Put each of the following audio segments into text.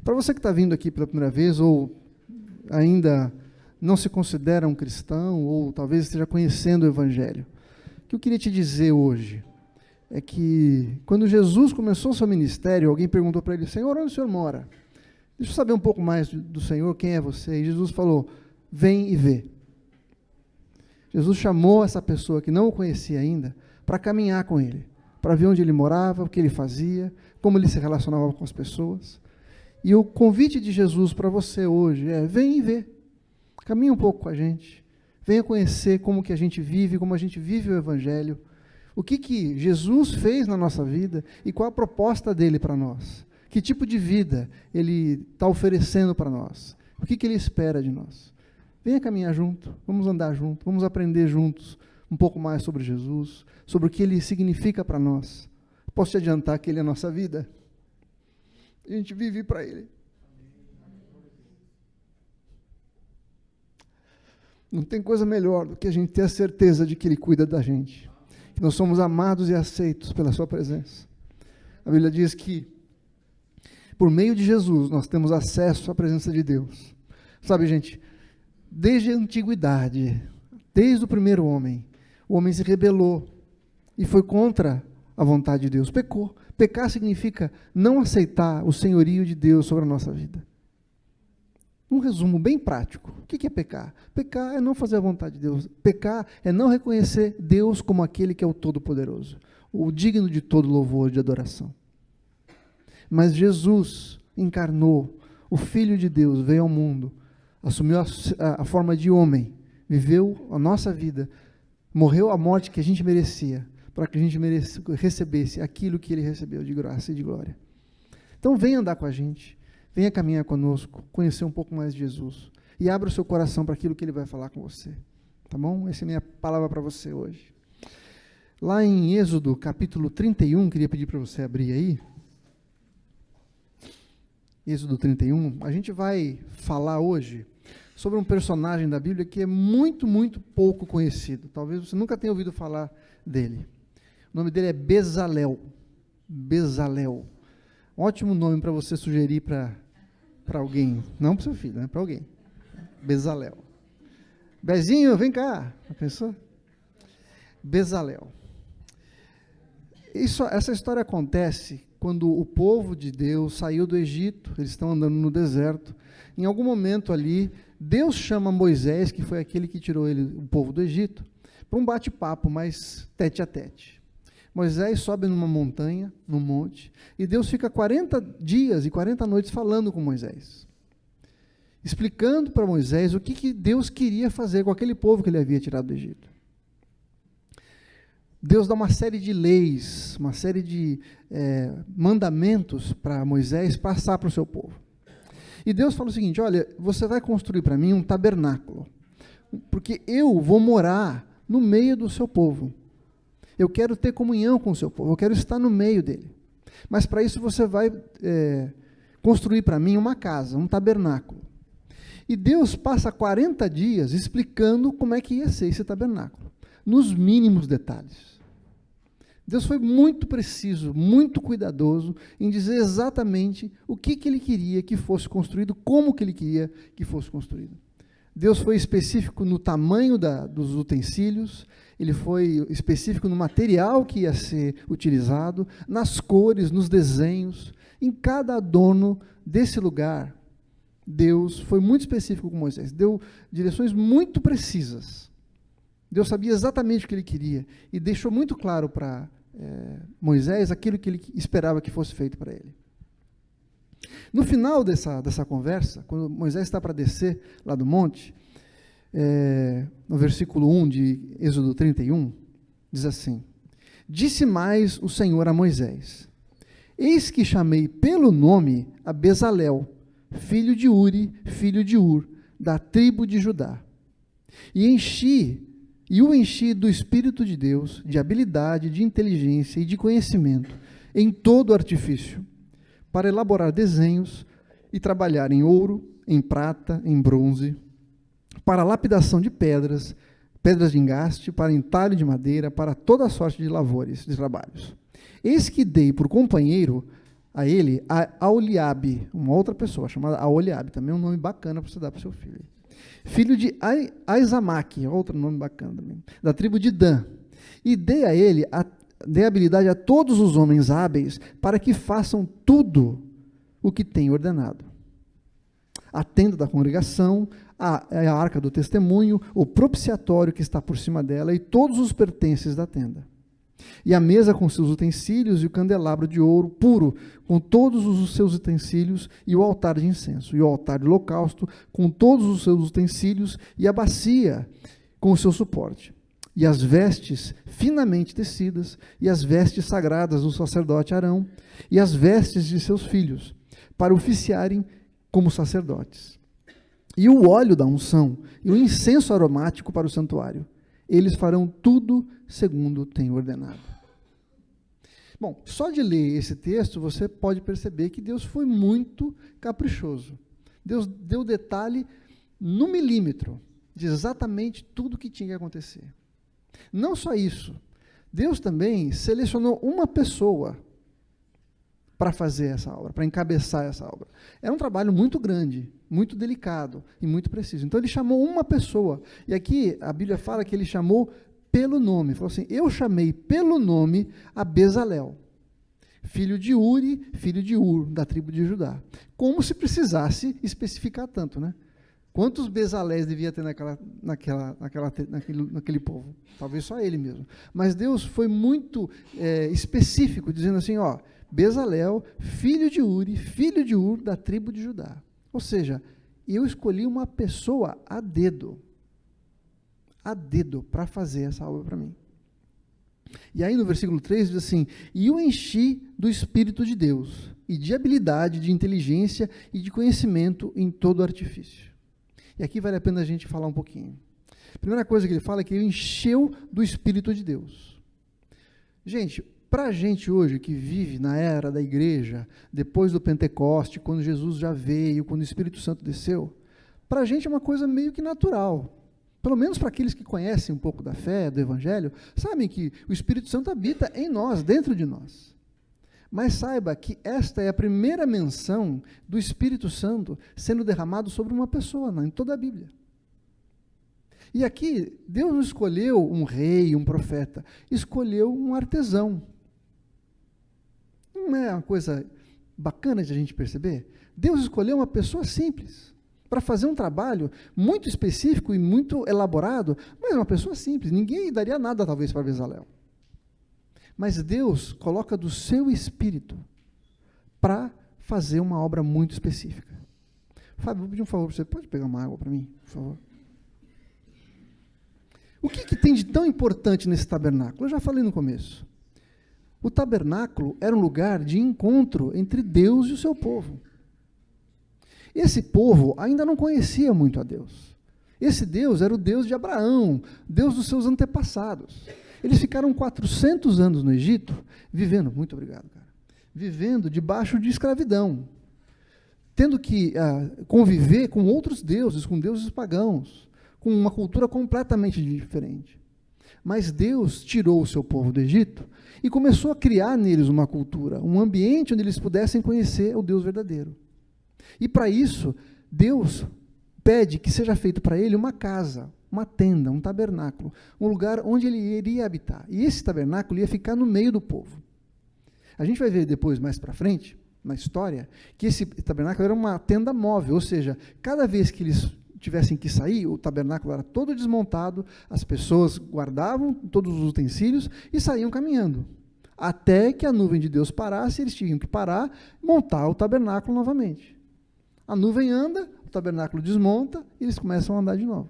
Para você que está vindo aqui pela primeira vez, ou ainda não se considera um cristão, ou talvez esteja conhecendo o Evangelho, o que eu queria te dizer hoje é que, quando Jesus começou o seu ministério, alguém perguntou para ele: Senhor, onde o Senhor mora? Deixa eu saber um pouco mais do Senhor, quem é você? E Jesus falou: vem e vê. Jesus chamou essa pessoa que não o conhecia ainda para caminhar com ele, para ver onde ele morava, o que ele fazia, como ele se relacionava com as pessoas. E o convite de Jesus para você hoje é: vem e vê. Caminhe um pouco com a gente. Venha conhecer como que a gente vive, como a gente vive o Evangelho. O que Jesus fez na nossa vida e qual a proposta dele para nós. Que tipo de vida ele está oferecendo para nós. O que ele espera de nós. Venha caminhar junto, vamos andar junto, vamos aprender juntos um pouco mais sobre Jesus, sobre o que ele significa para nós. Posso te adiantar que ele é a nossa vida. A gente vive para ele. Não tem coisa melhor do que a gente ter a certeza de que ele cuida da gente. Que nós somos amados e aceitos pela sua presença. A Bíblia diz que, por meio de Jesus, nós temos acesso à presença de Deus. Sabe, gente, desde a antiguidade, desde o primeiro homem, o homem se rebelou e foi contra a vontade de Deus, pecou. Pecar significa não aceitar o senhorio de Deus sobre a nossa vida. Um resumo bem prático. O que é pecar? Pecar é não fazer a vontade de Deus. Pecar é não reconhecer Deus como aquele que é o Todo-Poderoso, o digno de todo louvor e de adoração. Mas Jesus encarnou, o Filho de Deus veio ao mundo, assumiu a forma de homem, viveu a nossa vida, morreu a morte que a gente merecia, para que a gente recebesse aquilo que ele recebeu de graça e de glória. Então venha andar com a gente, venha caminhar conosco, conhecer um pouco mais de Jesus, e abra o seu coração para aquilo que ele vai falar com você, tá bom? Essa é a minha palavra para você hoje. Lá em Êxodo, capítulo 31, queria pedir para você abrir aí, Êxodo 31, a gente vai falar hoje sobre um personagem da Bíblia que é muito, muito pouco conhecido. Talvez você nunca tenha ouvido falar dele. O nome dele é Bezalel. Bezalel. Ótimo nome para você sugerir para alguém. Não para o seu filho, né? Para alguém. Bezalel. Bezinho, vem cá. Já pensou? Bezalel. Essa história acontece quando o povo de Deus saiu do Egito, eles estão andando no deserto. Em algum momento ali, Deus chama Moisés, que foi aquele que tirou o povo do Egito, para um bate-papo mais tete a tete. Moisés sobe numa montanha, num monte, e Deus fica 40 dias e 40 noites falando com Moisés, explicando para Moisés o que Deus queria fazer com aquele povo que ele havia tirado do Egito. Deus dá uma série de leis, uma série de mandamentos para Moisés passar para o seu povo. E Deus fala o seguinte: olha, você vai construir para mim um tabernáculo, porque eu vou morar no meio do seu povo. Eu quero ter comunhão com o seu povo, eu quero estar no meio dele. Mas para isso você vai construir para mim uma casa, um tabernáculo. E Deus passa 40 dias explicando como é que ia ser esse tabernáculo, nos mínimos detalhes. Deus foi muito preciso, muito cuidadoso em dizer exatamente o que ele queria que fosse construído, como que ele queria que fosse construído. Deus foi específico no tamanho dos utensílios, ele foi específico no material que ia ser utilizado, nas cores, nos desenhos, em cada adorno desse lugar. Deus foi muito específico com Moisés, deu direções muito precisas. Deus sabia exatamente o que ele queria e deixou muito claro para Moisés aquilo que ele esperava que fosse feito para ele. No final dessa conversa, quando Moisés está para descer lá do monte, no versículo 1 de Êxodo 31, diz assim: disse mais o Senhor a Moisés: eis que chamei pelo nome a Bezalel, filho de Uri, filho de Ur, da tribo de Judá, e o enchi do Espírito de Deus, de habilidade, de inteligência e de conhecimento, em todo artifício, para elaborar desenhos e trabalhar em ouro, em prata, em bronze, para lapidação de pedras de engaste, para entalho de madeira, para toda sorte de lavores, de trabalhos. Eis que dei por companheiro a ele Aholiabe, uma outra pessoa chamada Aholiabe, também um nome bacana para você dar para o seu filho. Filho de Aizamaque, outro nome bacana também, da tribo de Dan. E dei a ele, dei habilidade a todos os homens hábeis para que façam tudo o que tem ordenado. A tenda da congregação, a arca do testemunho, o propiciatório que está por cima dela e todos os pertences da tenda. E a mesa com seus utensílios e o candelabro de ouro puro, com todos os seus utensílios, e o altar de incenso, e o altar de holocausto, com todos os seus utensílios, e a bacia com o seu suporte. E as vestes finamente tecidas, e as vestes sagradas do sacerdote Arão, e as vestes de seus filhos, para oficiarem como sacerdotes. E o óleo da unção, e o incenso aromático para o santuário. Eles farão tudo segundo tem ordenado. Bom, só de ler esse texto, você pode perceber que Deus foi muito caprichoso. Deus deu detalhe no milímetro de exatamente tudo que tinha que acontecer. Não só isso, Deus também selecionou uma pessoa para fazer essa obra, para encabeçar essa obra. Era um trabalho muito grande, muito delicado e muito preciso. Então ele chamou uma pessoa, e aqui a Bíblia fala que ele chamou pelo nome, falou assim, eu chamei pelo nome a Bezalel, filho de Uri, filho de Ur, da tribo de Judá. Como se precisasse especificar tanto, né? Quantos Bezalés devia ter naquele povo? Talvez só ele mesmo. Mas Deus foi muito específico, dizendo assim, ó, Bezalel, filho de Uri, filho de Ur, da tribo de Judá. Ou seja, eu escolhi uma pessoa a dedo, para fazer essa obra para mim. E aí no versículo 3 diz assim, e o enchi do Espírito de Deus, e de habilidade, de inteligência e de conhecimento em todo artifício. E aqui vale a pena a gente falar um pouquinho. A primeira coisa que ele fala é que ele encheu do Espírito de Deus. Gente, para a gente hoje que vive na era da igreja, depois do Pentecoste, quando Jesus já veio, quando o Espírito Santo desceu, para a gente é uma coisa meio que natural. Pelo menos para aqueles que conhecem um pouco da fé, do Evangelho, sabem que o Espírito Santo habita em nós, dentro de nós. Mas saiba que esta é a primeira menção do Espírito Santo sendo derramado sobre uma pessoa, em toda a Bíblia. E aqui, Deus não escolheu um rei, um profeta, escolheu um artesão. Não é uma coisa bacana de a gente perceber? Deus escolheu uma pessoa simples, para fazer um trabalho muito específico e muito elaborado, mas uma pessoa simples, ninguém daria nada talvez para Bezalel. Mas Deus coloca do seu espírito para fazer uma obra muito específica. Fábio, vou pedir um favor para você, pode pegar uma água para mim, por favor? O que tem de tão importante nesse tabernáculo? Eu já falei no começo. O tabernáculo era um lugar de encontro entre Deus e o seu povo. Esse povo ainda não conhecia muito a Deus. Esse Deus era o Deus de Abraão, Deus dos seus antepassados. Eles ficaram 400 anos no Egito, vivendo, muito obrigado, cara, vivendo debaixo de escravidão, tendo que conviver com outros deuses, com deuses pagãos, com uma cultura completamente diferente. Mas Deus tirou o seu povo do Egito e começou a criar neles uma cultura, um ambiente onde eles pudessem conhecer o Deus verdadeiro. E para isso, Deus pede que seja feito para ele uma casa, uma tenda, um tabernáculo, um lugar onde ele iria habitar. E esse tabernáculo ia ficar no meio do povo. A gente vai ver depois, mais para frente, na história, que esse tabernáculo era uma tenda móvel, ou seja, cada vez que eles tivessem que sair, o tabernáculo era todo desmontado, as pessoas guardavam todos os utensílios e saíam caminhando. Até que a nuvem de Deus parasse, eles tinham que parar e montar o tabernáculo novamente. A nuvem anda, o tabernáculo desmonta e eles começam a andar de novo.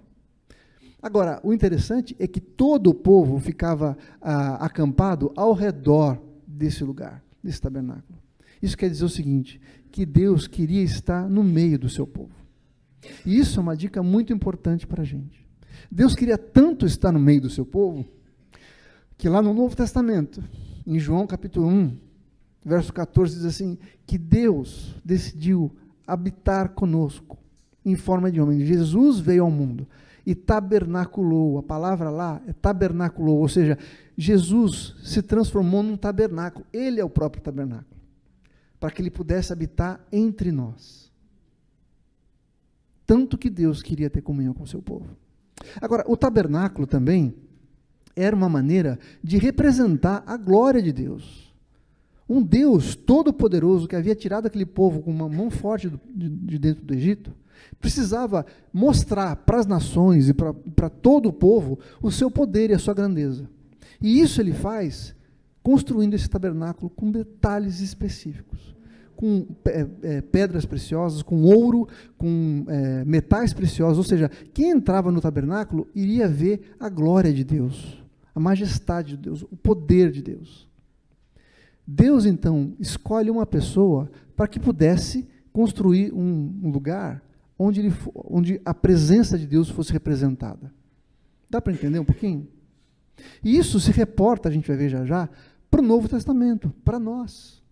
Agora, o interessante é que todo o povo ficava acampado ao redor desse lugar, desse tabernáculo. Isso quer dizer o seguinte, que Deus queria estar no meio do seu povo. E isso é uma dica muito importante para a gente. Deus queria tanto estar no meio do seu povo, que lá no Novo Testamento, em João capítulo 1, verso 14, diz assim, que Deus decidiu habitar conosco, em forma de homem. Jesus veio ao mundo e tabernaculou, a palavra lá é tabernaculou, ou seja, Jesus se transformou num tabernáculo, ele é o próprio tabernáculo. para que ele pudesse habitar entre nós. Tanto que Deus queria ter comunhão com o seu povo. Agora, o tabernáculo também era uma maneira de representar a glória de Deus. Um Deus todo-poderoso que havia tirado aquele povo com uma mão forte de dentro do Egito, precisava mostrar para as nações e para todo o povo o seu poder e a sua grandeza. E isso ele faz construindo esse tabernáculo com detalhes específicos, com pedras preciosas, com ouro, com metais preciosos, ou seja, quem entrava no tabernáculo iria ver a glória de Deus, a majestade de Deus, o poder de Deus. Deus, então, escolhe uma pessoa para que pudesse construir um lugar onde a presença de Deus fosse representada. Dá para entender um pouquinho? E isso se reporta, a gente vai ver já, para o Novo Testamento, para nós.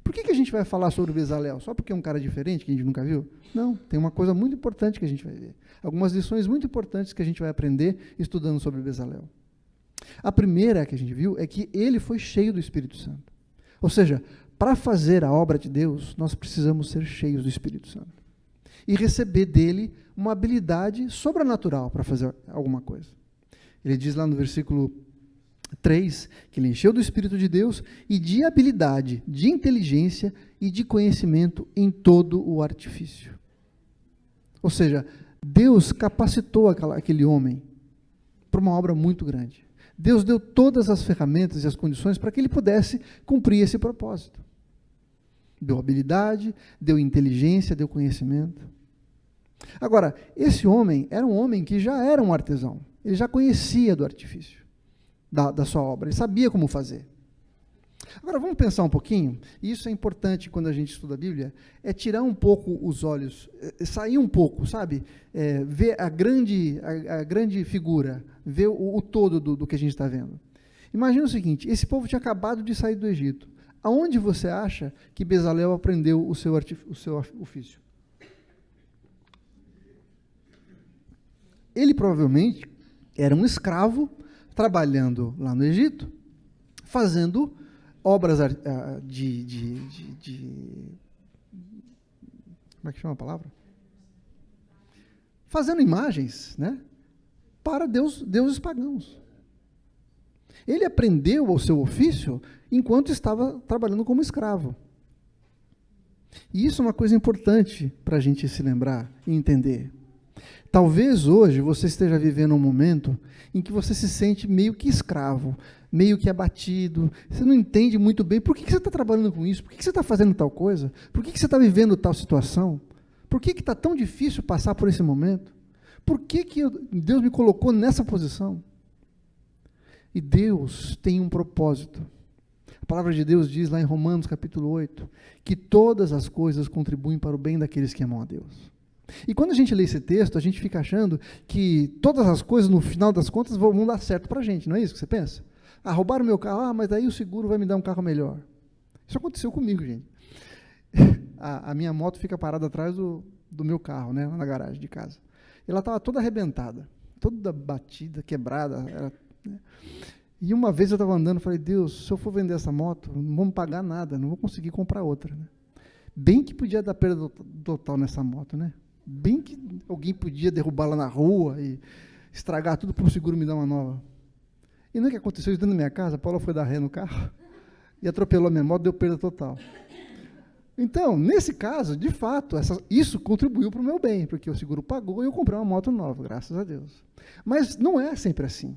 Por que a gente vai falar sobre Bezalel? Só porque é um cara diferente, que a gente nunca viu? Não, tem uma coisa muito importante que a gente vai ver. Algumas lições muito importantes que a gente vai aprender estudando sobre Bezalel. A primeira que a gente viu é que ele foi cheio do Espírito Santo. Ou seja, para fazer a obra de Deus, nós precisamos ser cheios do Espírito Santo. E receber dele uma habilidade sobrenatural para fazer alguma coisa. Ele diz lá no versículo 3, que ele encheu do Espírito de Deus e de habilidade, de inteligência e de conhecimento em todo o artifício. Ou seja, Deus capacitou aquele homem para uma obra muito grande. Deus deu todas as ferramentas e as condições para que ele pudesse cumprir esse propósito. Deu habilidade, deu inteligência, deu conhecimento. Agora, esse homem era um homem que já era um artesão. Ele já conhecia do artifício da sua obra, ele sabia como fazer. Agora, vamos pensar um pouquinho, e isso é importante quando a gente estuda a Bíblia, é tirar um pouco os olhos, sair um pouco, sabe? Ver a grande figura, ver o todo do que a gente está vendo. Imagina o seguinte, esse povo tinha acabado de sair do Egito. Aonde você acha que Bezalel aprendeu o seu ofício? Ele provavelmente era um escravo, trabalhando lá no Egito, fazendo obras como é que chama a palavra? Fazendo imagens, né? Para deuses pagãos. Ele aprendeu o seu ofício enquanto estava trabalhando como escravo. E isso é uma coisa importante para a gente se lembrar e entender. Talvez hoje você esteja vivendo um momento em que você se sente meio que escravo, meio que abatido, você não entende muito bem por que você está trabalhando com isso, por que você está fazendo tal coisa, por que você está vivendo tal situação, por que está tão difícil passar por esse momento, por que Deus me colocou nessa posição? E Deus tem um propósito. A palavra de Deus diz lá em Romanos capítulo 8, que todas as coisas contribuem para o bem daqueles que amam a Deus. E quando a gente lê esse texto, a gente fica achando que todas as coisas, no final das contas, vão dar certo para a gente, não é isso que você pensa? Roubaram meu carro, mas daí o seguro vai me dar um carro melhor. Isso aconteceu comigo, gente. A minha moto fica parada atrás do meu carro, né, na garagem de casa. Ela estava toda arrebentada, toda batida, quebrada. Né? E uma vez eu estava andando, falei, Deus, se eu for vender essa moto, não vou me pagar nada, não vou conseguir comprar outra. Né? Bem que podia dar perda total nessa moto, né? Bem que alguém podia derrubá-la na rua e estragar tudo para o seguro me dar uma nova. E não é que aconteceu isso dentro da minha casa? A Paula foi dar ré no carro e atropelou a minha moto, deu perda total. Então, nesse caso, de fato, isso contribuiu para o meu bem, porque o seguro pagou e eu comprei uma moto nova, graças a Deus. Mas não é sempre assim.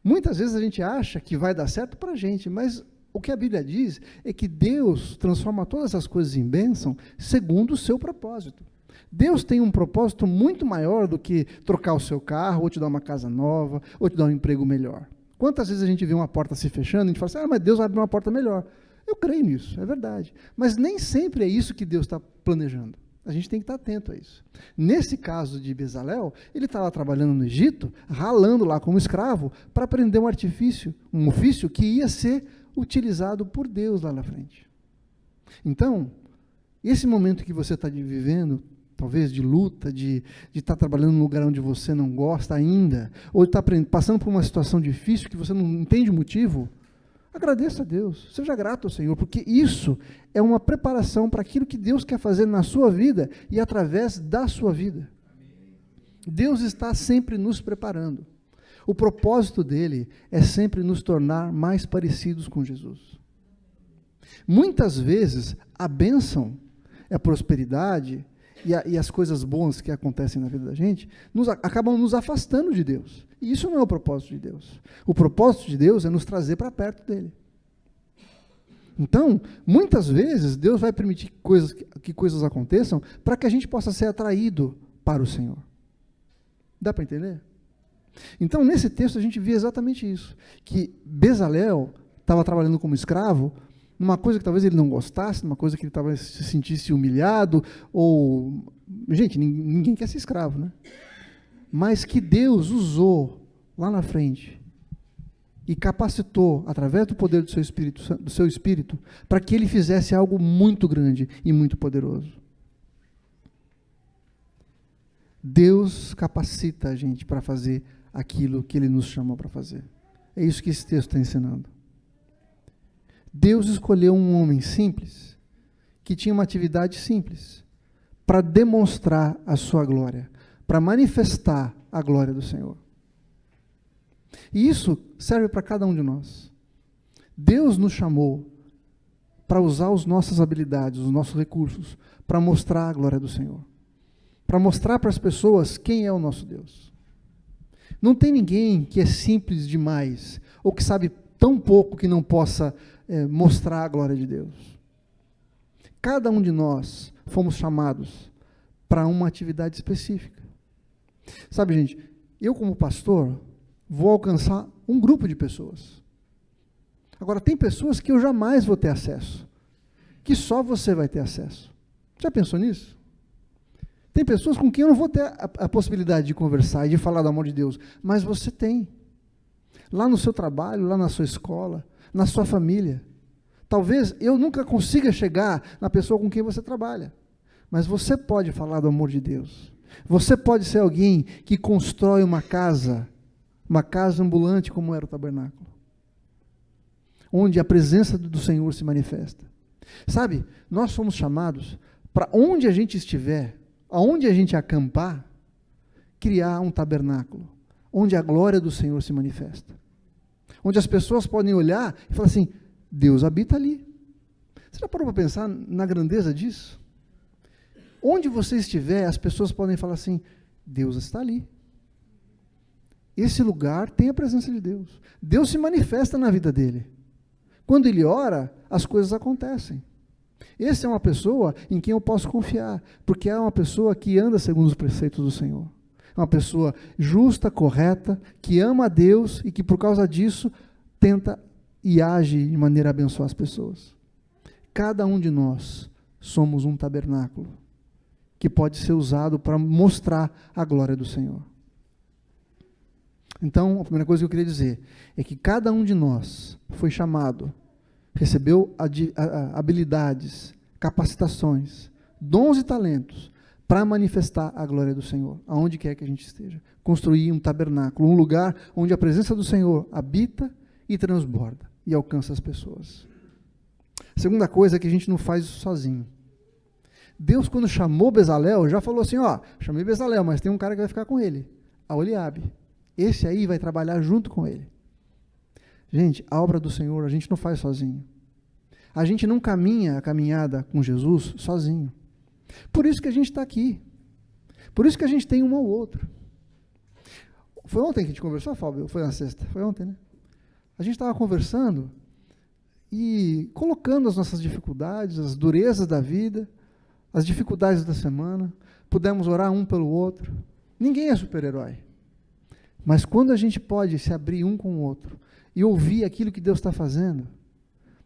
Muitas vezes a gente acha que vai dar certo para a gente, mas o que a Bíblia diz é que Deus transforma todas as coisas em bênção segundo o seu propósito. Deus tem um propósito muito maior do que trocar o seu carro, ou te dar uma casa nova, ou te dar um emprego melhor. Quantas vezes a gente vê uma porta se fechando e a gente fala assim, mas Deus vai abrir uma porta melhor. Eu creio nisso, é verdade. Mas nem sempre é isso que Deus está planejando. A gente tem que estar atento a isso. Nesse caso de Bezalel, ele estava trabalhando no Egito, ralando lá como escravo, para aprender um ofício que ia ser utilizado por Deus lá na frente. Então, esse momento que você está vivendo, talvez de luta, de estar trabalhando num lugar onde você não gosta ainda, ou está passando por uma situação difícil que você não entende o motivo, Agradeça a Deus, seja grato ao Senhor, porque isso é uma preparação para aquilo que Deus quer fazer na sua vida e através da sua vida. Deus está sempre nos preparando. O propósito dele é sempre nos tornar mais parecidos com Jesus. Muitas vezes, a bênção, a prosperidade e as coisas boas que acontecem na vida da gente acabam nos afastando de Deus. E isso não é o propósito de Deus. O propósito de Deus é nos trazer para perto dele. Então, muitas vezes, Deus vai permitir que coisas aconteçam para que a gente possa ser atraído para o Senhor. Dá para entender? Então, nesse texto, a gente vê exatamente isso, que Bezalel estava trabalhando como escravo, numa coisa que talvez ele não gostasse, numa coisa que ele talvez se sentisse humilhado, ou... Gente, ninguém quer ser escravo, né? Mas que Deus usou lá na frente e capacitou, através do poder do seu Espírito, para que ele fizesse algo muito grande e muito poderoso. Deus capacita a gente para fazer aquilo que ele nos chamou para fazer. É isso que esse texto está ensinando. Deus escolheu um homem simples, que tinha uma atividade simples, para demonstrar a sua glória, para manifestar a glória do Senhor. E isso serve para cada um de nós. Deus nos chamou para usar as nossas habilidades, os nossos recursos, para mostrar a glória do Senhor. Para mostrar para as pessoas quem é o nosso Deus. Não tem ninguém que é simples demais, ou que sabe tão pouco que não possa mostrar a glória de Deus. Cada um de nós fomos chamados para uma atividade específica. Sabe, gente, eu como pastor vou alcançar um grupo de pessoas. Agora, tem pessoas que eu jamais vou ter acesso, que só você vai ter acesso. Já pensou nisso? Tem pessoas com quem eu não vou ter a possibilidade de conversar e de falar do amor de Deus, mas você tem. Lá no seu trabalho, lá na sua escola, na sua família. Talvez eu nunca consiga chegar na pessoa com quem você trabalha, mas você pode falar do amor de Deus. Você pode ser alguém que constrói uma casa ambulante como era o tabernáculo, onde a presença do Senhor se manifesta. Sabe, nós somos chamados para onde a gente estiver, aonde a gente acampar, criar um tabernáculo, onde a glória do Senhor se manifesta. Onde as pessoas podem olhar e falar assim, Deus habita ali. Você já parou para pensar na grandeza disso? Onde você estiver, as pessoas podem falar assim, Deus está ali. Esse lugar tem a presença de Deus. Deus se manifesta na vida dele. Quando ele ora, as coisas acontecem. Essa é uma pessoa em quem eu posso confiar, porque é uma pessoa que anda segundo os preceitos do Senhor. É uma pessoa justa, correta, que ama a Deus e que por causa disso tenta e age de maneira a abençoar as pessoas. Cada um de nós somos um tabernáculo que pode ser usado para mostrar a glória do Senhor. Então, a primeira coisa que eu queria dizer é que cada um de nós foi chamado, recebeu habilidades, capacitações, dons e talentos para manifestar a glória do Senhor, aonde quer que a gente esteja. Construir um tabernáculo, um lugar onde a presença do Senhor habita e transborda e alcança as pessoas. A segunda coisa é que a gente não faz isso sozinho. Deus, quando chamou Bezalel, já falou assim, chamei Bezalel, mas tem um cara que vai ficar com ele, Aholiabe. Esse aí vai trabalhar junto com ele. Gente, a obra do Senhor a gente não faz sozinho. A gente não caminha a caminhada com Jesus sozinho. Por isso que a gente está aqui. Por isso que a gente tem um ao outro. Foi ontem que a gente conversou, Fábio? Foi na sexta? Foi ontem, né? A gente estava conversando e colocando as nossas dificuldades, as durezas da vida, as dificuldades da semana. Pudemos orar um pelo outro. Ninguém é super-herói. Mas quando a gente pode se abrir um com o outro e ouvir aquilo que Deus está fazendo,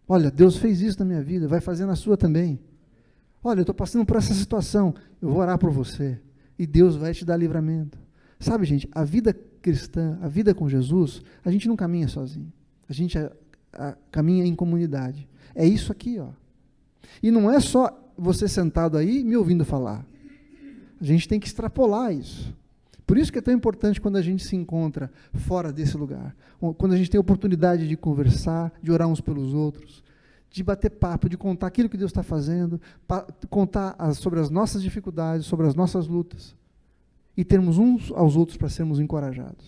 olha, Deus fez isso na minha vida, vai fazer na sua também. Olha, eu estou passando por essa situação, eu vou orar por você, e Deus vai te dar livramento. Sabe, gente, a vida cristã, a vida com Jesus, a gente não caminha sozinho, a gente caminha em comunidade. É isso aqui, ó. E não é só você sentado aí me ouvindo falar. A gente tem que extrapolar isso. Por isso que é tão importante quando a gente se encontra fora desse lugar, quando a gente tem a oportunidade de conversar, de orar uns pelos outros, de bater papo, de contar aquilo que Deus está fazendo, contar sobre as nossas dificuldades, sobre as nossas lutas, e termos uns aos outros para sermos encorajados.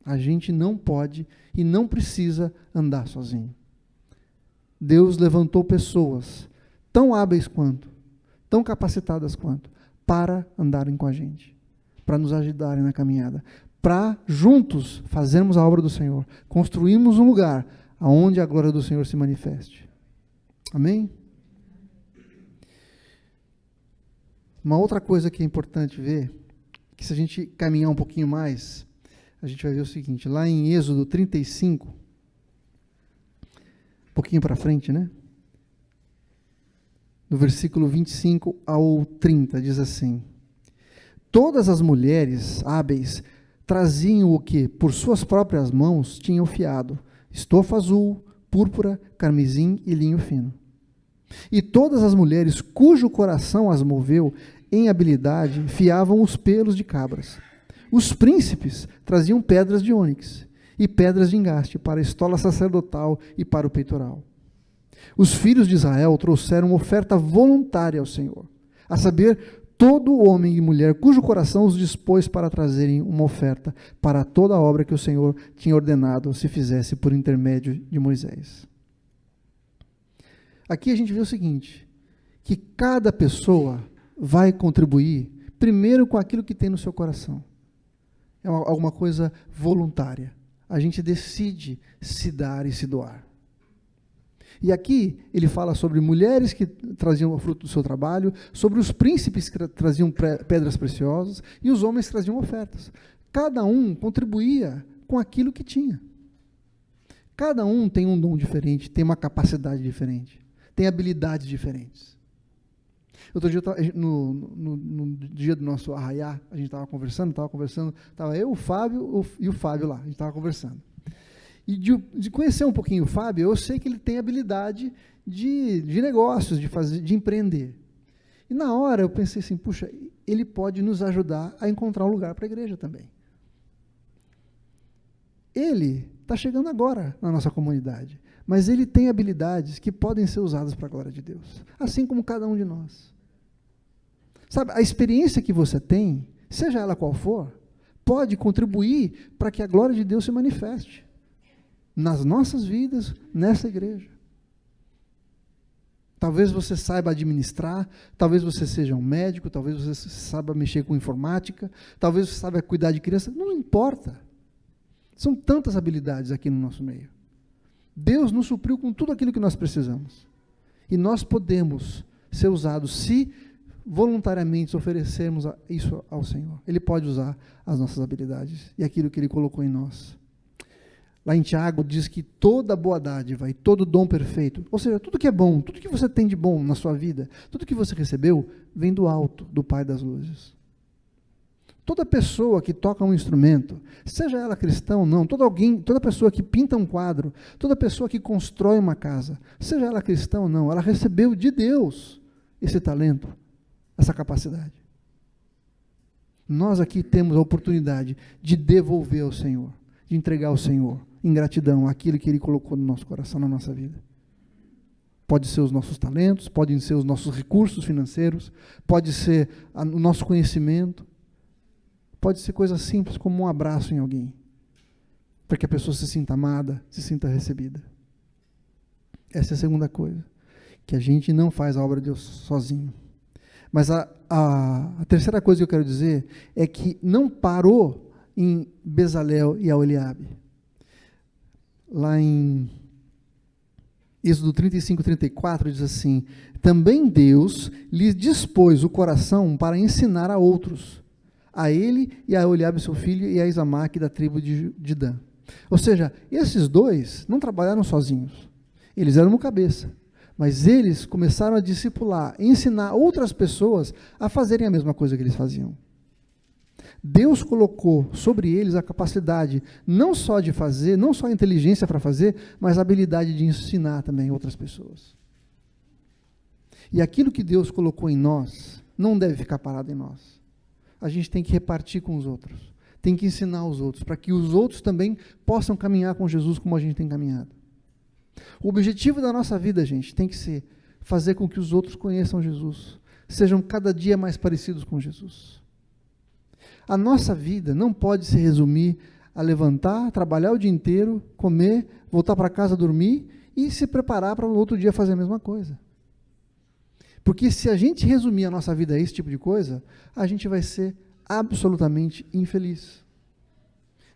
A gente não pode e não precisa andar sozinho. Deus levantou pessoas tão hábeis quanto, tão capacitadas quanto, para andarem com a gente, para nos ajudarem na caminhada, para juntos fazermos a obra do Senhor, construirmos um lugar onde a glória do Senhor se manifeste. Amém? Uma outra coisa que é importante ver, que se a gente caminhar um pouquinho mais, a gente vai ver o seguinte, lá em Êxodo 35, um pouquinho para frente, né? No versículo 25 ao 30, diz assim: todas as mulheres hábeis traziam o que, por suas próprias mãos, tinham fiado, estofa azul, púrpura, carmesim e linho fino. E todas as mulheres cujo coração as moveu em habilidade fiavam os pelos de cabras. Os príncipes traziam pedras de ônix e pedras de engaste para a estola sacerdotal e para o peitoral. Os filhos de Israel trouxeram oferta voluntária ao Senhor, a saber, todo homem e mulher cujo coração os dispôs para trazerem uma oferta para toda a obra que o Senhor tinha ordenado se fizesse por intermédio de Moisés. Aqui a gente vê o seguinte, que cada pessoa vai contribuir primeiro com aquilo que tem no seu coração. É alguma coisa voluntária. A gente decide se dar e se doar. E aqui ele fala sobre mulheres que traziam o fruto do seu trabalho, sobre os príncipes que traziam pedras preciosas e os homens que traziam ofertas. Cada um contribuía com aquilo que tinha. Cada um tem um dom diferente, tem uma capacidade diferente, tem habilidades diferentes. Outro dia, no dia do nosso arraiá, a gente estava conversando, estava eu, o Fábio e o Fábio lá, a gente estava conversando. E de conhecer um pouquinho o Fábio, eu sei que ele tem habilidade de negócios, de empreender. E na hora eu pensei assim, puxa, ele pode nos ajudar a encontrar um lugar para a igreja também. Ele está chegando agora na nossa comunidade, mas ele tem habilidades que podem ser usadas para a glória de Deus, assim como cada um de nós. Sabe, a experiência que você tem, seja ela qual for, pode contribuir para que a glória de Deus se manifeste nas nossas vidas, nessa igreja. Talvez você saiba administrar, talvez você seja um médico, talvez você saiba mexer com informática, talvez você saiba cuidar de criança, não importa. São tantas habilidades aqui no nosso meio. Deus nos supriu com tudo aquilo que nós precisamos. E nós podemos ser usados se voluntariamente oferecermos isso ao Senhor. Ele pode usar as nossas habilidades e aquilo que Ele colocou em nós. Lá em Tiago diz que toda boa dádiva e todo dom perfeito, ou seja, tudo que é bom, tudo que você tem de bom na sua vida, tudo que você recebeu, vem do alto, do Pai das luzes. Toda pessoa que toca um instrumento, seja ela cristã ou não, toda pessoa que pinta um quadro, toda pessoa que constrói uma casa, seja ela cristã ou não, ela recebeu de Deus esse talento, essa capacidade. Nós aqui temos a oportunidade de devolver ao Senhor, de entregar ao Senhor, em gratidão, aquilo que Ele colocou no nosso coração, na nossa vida. Pode ser os nossos talentos, podem ser os nossos recursos financeiros, pode ser o nosso conhecimento, pode ser coisa simples como um abraço em alguém, para que a pessoa se sinta amada, se sinta recebida. Essa é a segunda coisa, que a gente não faz a obra de Deus sozinho. Mas a terceira coisa que eu quero dizer é que não parou em Bezalel e Aholiabe. Lá em Êxodo 35, 34, diz assim: também Deus lhes dispôs o coração para ensinar a outros, a ele e a Aholiabe seu filho e a Isamaque da tribo de Dan. Ou seja, esses dois não trabalharam sozinhos, eles eram uma cabeça, mas eles começaram a discipular, ensinar outras pessoas a fazerem a mesma coisa que eles faziam. Deus colocou sobre eles a capacidade não só de fazer, não só a inteligência para fazer, mas a habilidade de ensinar também outras pessoas. E aquilo que Deus colocou em nós não deve ficar parado em nós. a gente tem que repartir com os outros, tem que ensinar os outros, para que os outros também possam caminhar com Jesus como a gente tem caminhado. O objetivo da nossa vida, gente, tem que ser fazer com que os outros conheçam Jesus, sejam cada dia mais parecidos com Jesus. A nossa vida não pode se resumir a levantar, trabalhar o dia inteiro, comer, voltar para casa, dormir e se preparar para no outro dia fazer a mesma coisa. Porque se a gente resumir a nossa vida a esse tipo de coisa, a gente vai ser absolutamente infeliz.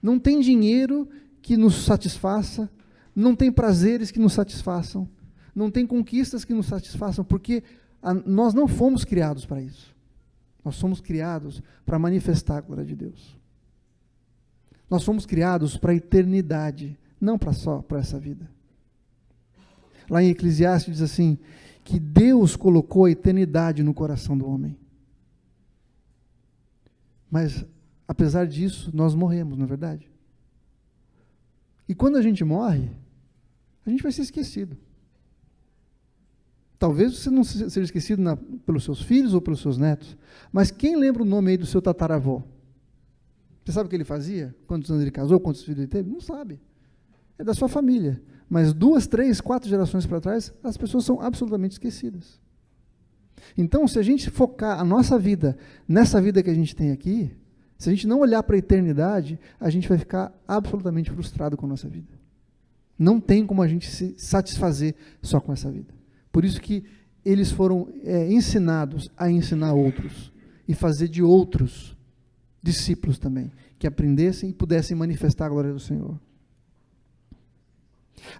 Não tem dinheiro que nos satisfaça, não tem prazeres que nos satisfaçam, não tem conquistas que nos satisfaçam, porque nós não fomos criados para isso. Nós somos criados para manifestar a glória de Deus. Nós fomos criados para a eternidade, não só para essa vida. Lá em Eclesiastes diz assim, que Deus colocou a eternidade no coração do homem. Mas, apesar disso, nós morremos, não é verdade? E quando a gente morre, a gente vai ser esquecido. Talvez você não seja esquecido pelos seus filhos ou pelos seus netos, mas quem lembra o nome aí do seu tataravô? Você sabe o que ele fazia? Quantos anos ele casou? Quantos filhos ele teve? Não sabe. É da sua família. Mas 2, 3, 4 gerações para trás, as pessoas são absolutamente esquecidas. Então, se a gente focar a nossa vida nessa vida que a gente tem aqui, se a gente não olhar para a eternidade, a gente vai ficar absolutamente frustrado com a nossa vida. Não tem como a gente se satisfazer só com essa vida. Por isso que eles foram ensinados a ensinar outros e fazer de outros discípulos também, que aprendessem e pudessem manifestar a glória do Senhor.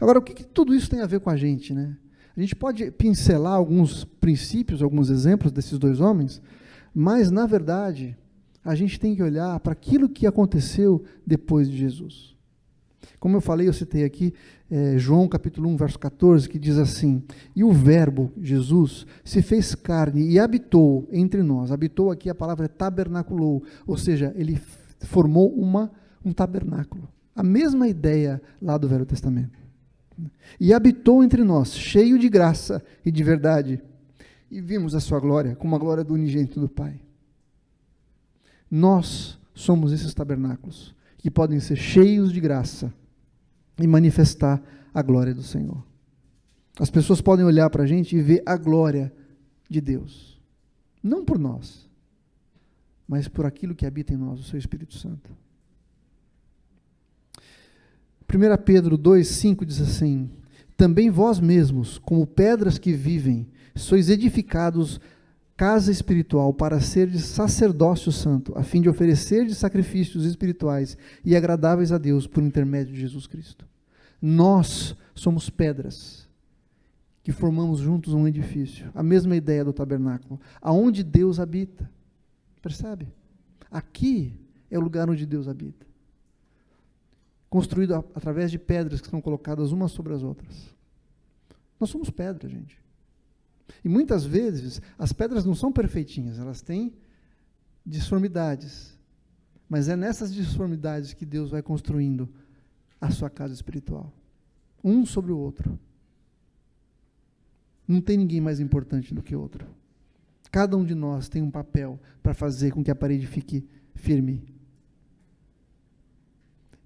Agora, o que tudo isso tem a ver com a gente, né? A gente pode pincelar alguns princípios, alguns exemplos desses dois homens, mas, na verdade, a gente tem que olhar para aquilo que aconteceu depois de Jesus. Como eu falei, eu citei aqui João capítulo 1, verso 14, que diz assim, e o verbo, Jesus, se fez carne e habitou entre nós. Habitou aqui, a palavra é tabernaculou, ou seja, ele formou um tabernáculo. A mesma ideia lá do Velho Testamento. E habitou entre nós, cheio de graça e de verdade, e vimos a sua glória, como a glória do unigênito do Pai. Nós somos esses tabernáculos, que podem ser cheios de graça e manifestar a glória do Senhor. As pessoas podem olhar para a gente e ver a glória de Deus, não por nós, mas por aquilo que habita em nós, o seu Espírito Santo. 1 Pedro 2,5 diz assim, também vós mesmos, como pedras que vivem, sois edificados casa espiritual para seres sacerdócio santo, a fim de oferecer sacrifícios espirituais e agradáveis a Deus por intermédio de Jesus Cristo. Nós somos pedras que formamos juntos um edifício, a mesma ideia do tabernáculo, aonde Deus habita. Percebe? Aqui é o lugar onde Deus habita. Construído através de pedras que são colocadas umas sobre as outras. Nós somos pedras, gente. E muitas vezes, as pedras não são perfeitinhas, elas têm disformidades. Mas é nessas disformidades que Deus vai construindo a sua casa espiritual. Um sobre o outro. Não tem ninguém mais importante do que o outro. Cada um de nós tem um papel para fazer com que a parede fique firme.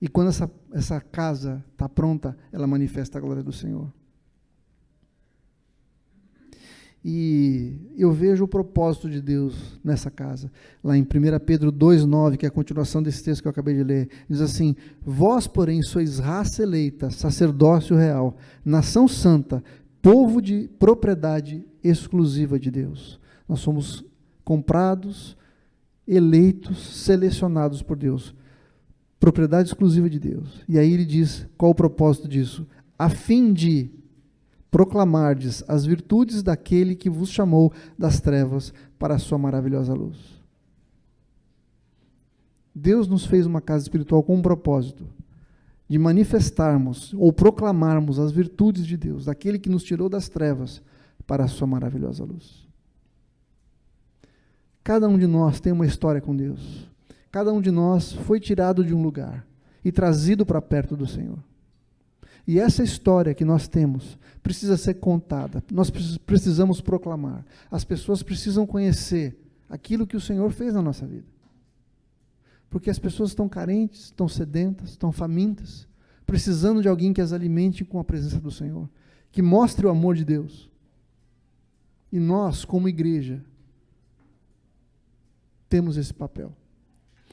E quando essa casa está pronta, ela manifesta a glória do Senhor. E eu vejo o propósito de Deus nessa casa. Lá em 1 Pedro 2,9, que é a continuação desse texto que eu acabei de ler, diz assim, vós, porém, sois raça eleita, sacerdócio real, nação santa, povo de propriedade exclusiva de Deus. Nós somos comprados, eleitos, selecionados por Deus. Propriedade exclusiva de Deus. E aí ele diz, qual o propósito disso? A fim de proclamardes as virtudes daquele que vos chamou das trevas para a sua maravilhosa luz. Deus nos fez uma casa espiritual com um propósito, de manifestarmos ou proclamarmos as virtudes de Deus, daquele que nos tirou das trevas para a sua maravilhosa luz. Cada um de nós tem uma história com Deus. Cada um de nós foi tirado de um lugar e trazido para perto do Senhor. E essa história que nós temos precisa ser contada, nós precisamos proclamar. As pessoas precisam conhecer aquilo que o Senhor fez na nossa vida. Porque as pessoas estão carentes, estão sedentas, estão famintas, precisando de alguém que as alimente com a presença do Senhor, que mostre o amor de Deus. E nós, como igreja, temos esse papel.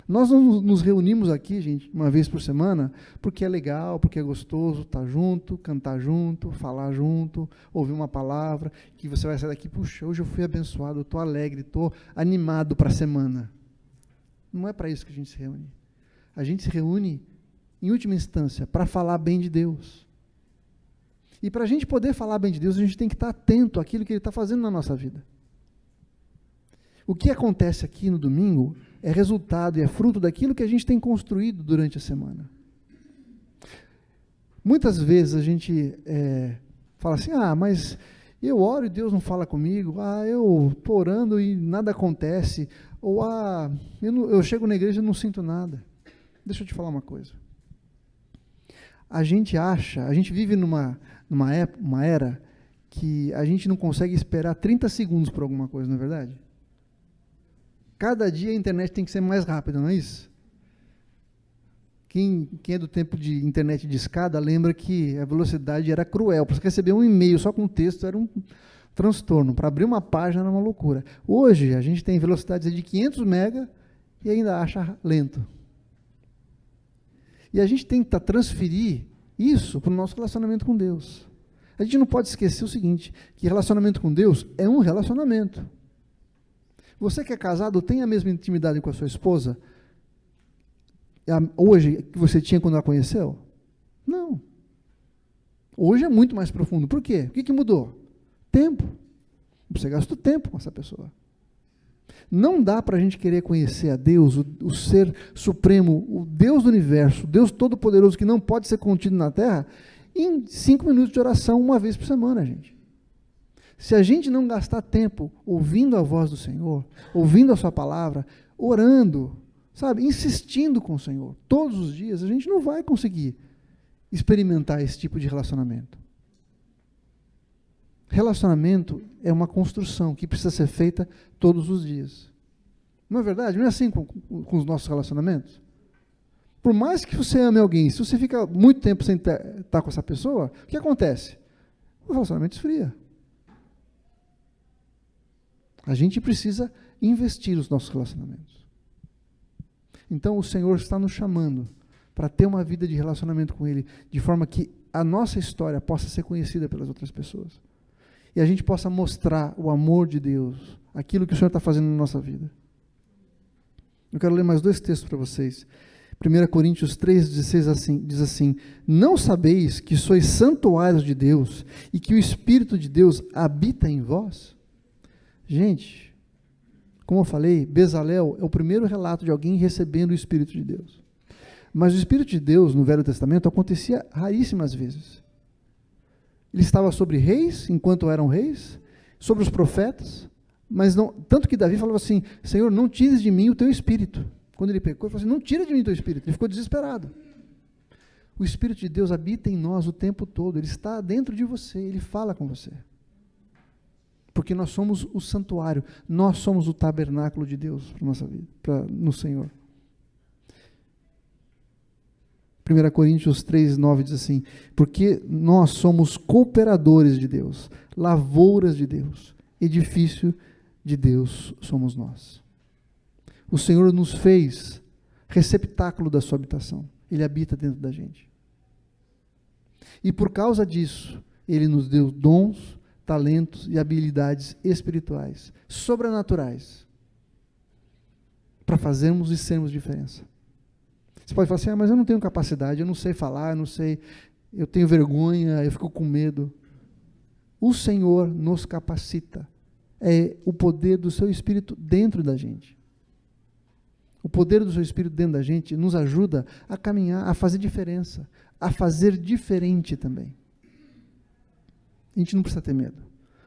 Nós não nos reunimos aqui, gente, uma vez por semana, porque é legal, porque é gostoso estar junto, cantar junto, falar junto, ouvir uma palavra, que você vai sair daqui, puxa, hoje eu fui abençoado, eu estou alegre, estou animado para a semana. Não é para isso que a gente se reúne. A gente se reúne, em última instância, para falar bem de Deus. E para a gente poder falar bem de Deus, a gente tem que estar atento àquilo que Ele está fazendo na nossa vida. O que acontece aqui no domingo é resultado e é fruto daquilo que a gente tem construído durante a semana. Muitas vezes a gente fala assim, mas eu oro e Deus não fala comigo, eu estou orando e nada acontece, ou eu chego na igreja e não sinto nada. Deixa eu te falar uma coisa. A gente vive numa era que a gente não consegue esperar 30 segundos por alguma coisa, não é verdade? Cada dia a internet tem que ser mais rápida, não é isso? Quem é do tempo de internet de escada lembra que a velocidade era cruel. Para você receber um e-mail só com texto era um transtorno. Para abrir uma página era uma loucura. Hoje a gente tem velocidades de 500 mega e ainda acha lento. E a gente tem que transferir isso para o nosso relacionamento com Deus. A gente não pode esquecer o seguinte, que relacionamento com Deus é um relacionamento. Você que é casado tem a mesma intimidade com a sua esposa hoje que você tinha quando a conheceu? Não. Hoje é muito mais profundo. Por quê? O que mudou? Tempo. Você gasta tempo com essa pessoa. Não dá para a gente querer conhecer a Deus, o Ser Supremo, o Deus do Universo, o Deus Todo-Poderoso que não pode ser contido na Terra, em 5 minutos de oração uma vez por semana, gente. Se a gente não gastar tempo ouvindo a voz do Senhor, ouvindo a sua palavra, orando, insistindo com o Senhor, todos os dias, a gente não vai conseguir experimentar esse tipo de relacionamento. Relacionamento é uma construção que precisa ser feita todos os dias. Não é verdade? Não é assim com os nossos relacionamentos? Por mais que você ame alguém, se você fica muito tempo sem estar com essa pessoa, o que acontece? O relacionamento esfria. A gente precisa investir nos nossos relacionamentos. Então o Senhor está nos chamando para ter uma vida de relacionamento com Ele, de forma que a nossa história possa ser conhecida pelas outras pessoas. E a gente possa mostrar o amor de Deus, aquilo que o Senhor está fazendo na nossa vida. Eu quero ler mais 2 textos para vocês. 1 Coríntios 3,16 diz assim, não sabeis que sois santuários de Deus e que o Espírito de Deus habita em vós? Gente, como eu falei, Bezalel é o primeiro relato de alguém recebendo o Espírito de Deus. Mas o Espírito de Deus, no Velho Testamento, acontecia raríssimas vezes. Ele estava sobre reis, enquanto eram reis, sobre os profetas, mas não, tanto que Davi falava assim, Senhor, não tires de mim o teu Espírito. Quando ele pecou, ele falou assim, não tira de mim o teu Espírito. Ele ficou desesperado. O Espírito de Deus habita em nós o tempo todo, ele está dentro de você, ele fala com você. Porque nós somos o santuário, nós somos o tabernáculo de Deus para a nossa vida, no Senhor. 1 Coríntios 3,9 diz assim, porque nós somos cooperadores de Deus, lavouras de Deus, edifício de Deus somos nós. O Senhor nos fez receptáculo da sua habitação, Ele habita dentro da gente. E por causa disso, Ele nos deu dons, talentos e habilidades espirituais, sobrenaturais, para fazermos e sermos diferença. Você pode falar assim, mas eu não tenho capacidade, eu não sei falar, eu tenho vergonha, eu fico com medo. O Senhor nos capacita. É o poder do seu Espírito dentro da gente. O poder do seu Espírito dentro da gente nos ajuda a caminhar, a fazer diferença, a fazer diferente também. A gente não precisa ter medo.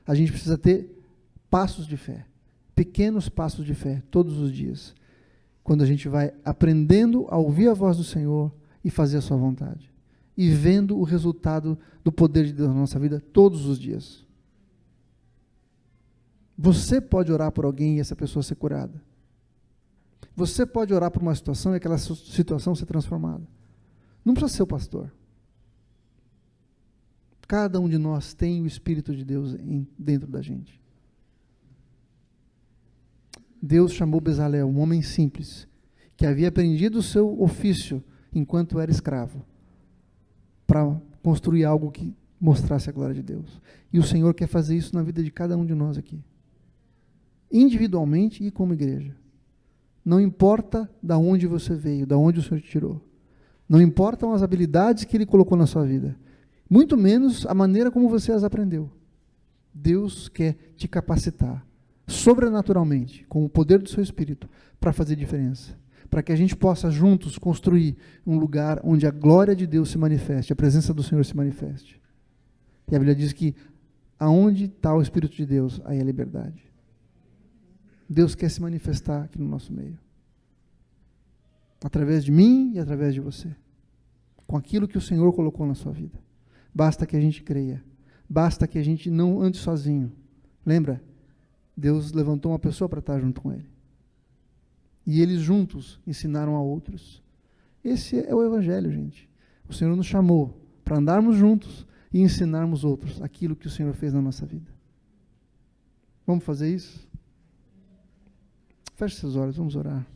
A gente precisa ter passos de fé, pequenos passos de fé, todos os dias. Quando a gente vai aprendendo a ouvir a voz do Senhor e fazer a sua vontade. E vendo o resultado do poder de Deus na nossa vida todos os dias. Você pode orar por alguém e essa pessoa ser curada. Você pode orar por uma situação e aquela situação ser transformada. Não precisa ser o pastor. Cada um de nós tem o Espírito de Deus dentro da gente. Deus chamou Bezalel, um homem simples, que havia aprendido o seu ofício enquanto era escravo, para construir algo que mostrasse a glória de Deus. E o Senhor quer fazer isso na vida de cada um de nós aqui, individualmente e como igreja. Não importa de onde você veio, de onde o Senhor te tirou. Não importam as habilidades que Ele colocou na sua vida, muito menos a maneira como você as aprendeu. Deus quer te capacitar sobrenaturalmente, com o poder do seu Espírito, para fazer diferença, para que a gente possa juntos construir um lugar onde a glória de Deus se manifeste, a presença do Senhor se manifeste. E a Bíblia diz que aonde está o Espírito de Deus, aí é liberdade. Deus quer se manifestar aqui no nosso meio, através de mim e através de você, com aquilo que o Senhor colocou na sua vida. Basta que a gente creia, basta que a gente não ande sozinho. Lembra? Deus levantou uma pessoa para estar junto com Ele. E eles juntos ensinaram a outros. Esse é o Evangelho, gente. O Senhor nos chamou para andarmos juntos e ensinarmos outros aquilo que o Senhor fez na nossa vida. Vamos fazer isso? Feche seus olhos, vamos orar.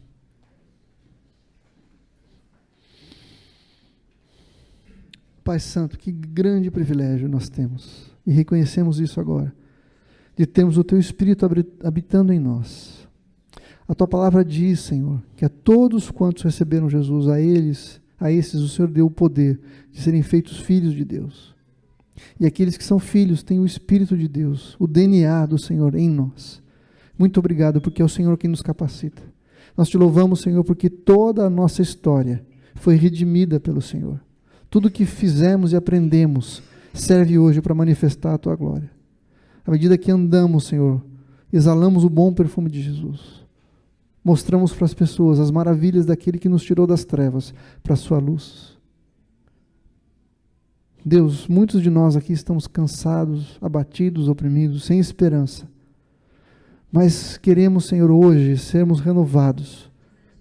Pai Santo, que grande privilégio nós temos, e reconhecemos isso agora, de termos o Teu Espírito habitando em nós. A Tua palavra diz, Senhor, que a todos quantos receberam Jesus, a esses o Senhor deu o poder de serem feitos filhos de Deus. E aqueles que são filhos têm o Espírito de Deus, o DNA do Senhor em nós. Muito obrigado, porque é o Senhor quem nos capacita. Nós te louvamos, Senhor, porque toda a nossa história foi redimida pelo Senhor. Tudo que fizemos e aprendemos serve hoje para manifestar a Tua glória. À medida que andamos, Senhor, exalamos o bom perfume de Jesus. Mostramos para as pessoas as maravilhas daquele que nos tirou das trevas para a sua luz. Deus, muitos de nós aqui estamos cansados, abatidos, oprimidos, sem esperança. Mas queremos, Senhor, hoje sermos renovados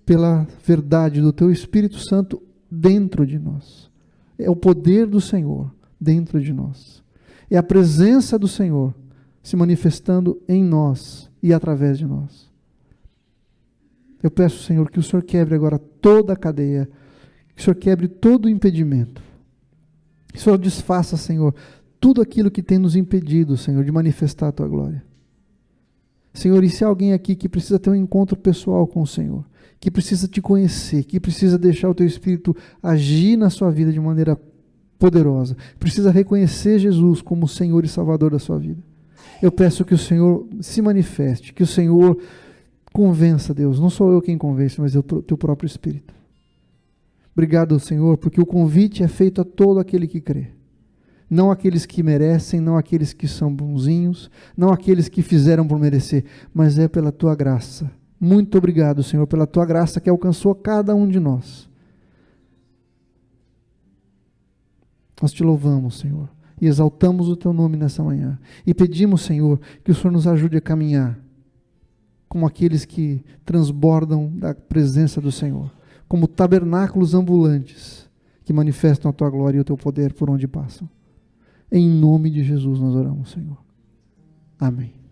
pela verdade do Teu Espírito Santo dentro de nós. É o poder do Senhor dentro de nós. É a presença do Senhor se manifestando em nós e através de nós. Eu peço, Senhor, que o Senhor quebre agora toda a cadeia, que o Senhor quebre todo o impedimento, que o Senhor desfaça, Senhor, tudo aquilo que tem nos impedido, Senhor, de manifestar a Tua glória. Senhor, e se há alguém aqui que precisa ter um encontro pessoal com o Senhor, que precisa Te conhecer, que precisa deixar o Teu Espírito agir na sua vida de maneira poderosa, precisa reconhecer Jesus como o Senhor e Salvador da sua vida, eu peço que o Senhor se manifeste, que o Senhor convença, Deus. Não sou eu quem convence, mas é o Teu próprio Espírito. Obrigado, Senhor, porque o convite é feito a todo aquele que crê. Não aqueles que merecem, não aqueles que são bonzinhos, não aqueles que fizeram por merecer, mas é pela Tua graça. Muito obrigado, Senhor, pela Tua graça que alcançou cada um de nós. Nós Te louvamos, Senhor, e exaltamos o Teu nome nessa manhã. E pedimos, Senhor, que o Senhor nos ajude a caminhar como aqueles que transbordam da presença do Senhor, como tabernáculos ambulantes que manifestam a Tua glória e o Teu poder por onde passam. Em nome de Jesus nós oramos, Senhor. Amém.